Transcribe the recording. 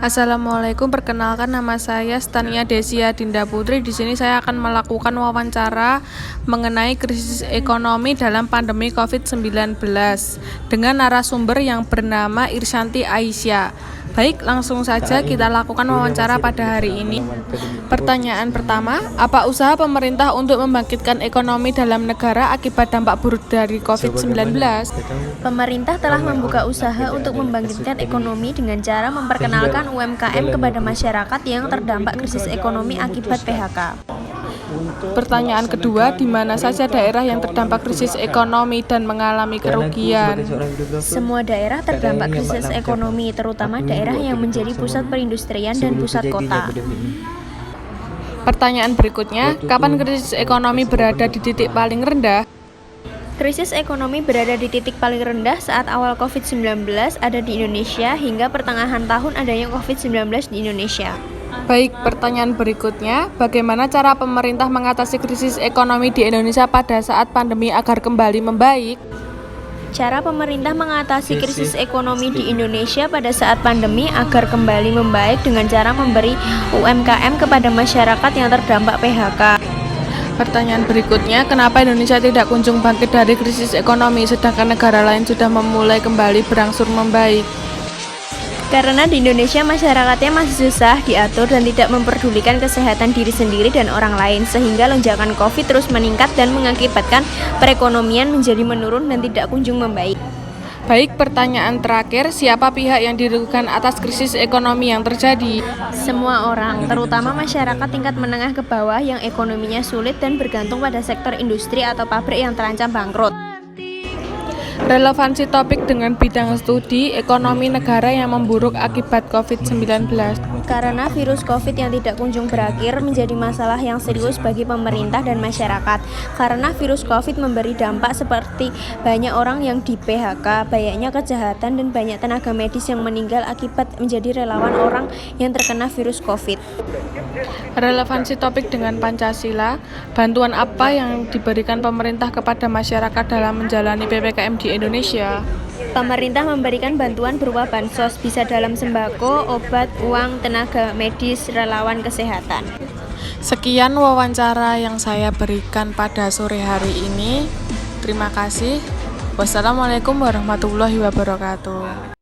Assalamualaikum, perkenalkan nama saya Stania Desia Dinda Putri. Di sini saya akan melakukan wawancara mengenai krisis ekonomi dalam pandemi COVID-19 dengan narasumber yang bernama Irsyanti Aisyah. Baik, langsung saja kita lakukan wawancara pada hari ini. Pertanyaan pertama, apa usaha pemerintah untuk membangkitkan ekonomi dalam negara akibat dampak buruk dari COVID-19? Pemerintah telah membuka usaha untuk membangkitkan ekonomi dengan cara memperkenalkan UMKM kepada masyarakat yang terdampak krisis ekonomi akibat PHK. Pertanyaan kedua, di mana saja daerah yang terdampak krisis ekonomi dan mengalami kerugian? Semua daerah terdampak krisis ekonomi, terutama daerah yang menjadi pusat perindustrian dan pusat kota. Pertanyaan berikutnya, kapan krisis ekonomi berada di titik paling rendah? Krisis ekonomi berada di titik paling rendah saat awal COVID-19 ada di Indonesia hingga pertengahan tahun adanya COVID-19 di Indonesia. Baik, pertanyaan berikutnya, bagaimana cara pemerintah mengatasi krisis ekonomi di Indonesia pada saat pandemi agar kembali membaik? Cara pemerintah mengatasi krisis ekonomi di Indonesia pada saat pandemi agar kembali membaik dengan cara memberi UMKM kepada masyarakat yang terdampak PHK. Pertanyaan berikutnya, kenapa Indonesia tidak kunjung bangkit dari krisis ekonomi sedangkan negara lain sudah memulai kembali berangsur membaik? Karena di Indonesia masyarakatnya masih susah diatur dan tidak memperdulikan kesehatan diri sendiri dan orang lain, sehingga lonjakan COVID terus meningkat dan mengakibatkan perekonomian menjadi menurun dan tidak kunjung membaik. Baik, pertanyaan terakhir, siapa pihak yang dirugikan atas krisis ekonomi yang terjadi? Semua orang, terutama masyarakat tingkat menengah ke bawah yang ekonominya sulit dan bergantung pada sektor industri atau pabrik yang terancam bangkrut. Relevansi topik dengan bidang studi ekonomi negara yang memburuk akibat COVID-19. Karena virus COVID yang tidak kunjung berakhir menjadi masalah yang serius bagi pemerintah dan masyarakat. Karena virus COVID memberi dampak seperti banyak orang yang di PHK, banyaknya kejahatan dan banyak tenaga medis yang meninggal akibat menjadi relawan orang yang terkena virus COVID. Relevansi topik dengan Pancasila, bantuan apa yang diberikan pemerintah kepada masyarakat dalam menjalani PPKM di Indonesia? Pemerintah memberikan bantuan berupa bansos, bisa dalam sembako, obat, uang, tenaga medis, relawan kesehatan. Sekian wawancara yang saya berikan pada sore hari ini. Terima kasih. Wassalamualaikum warahmatullahi wabarakatuh.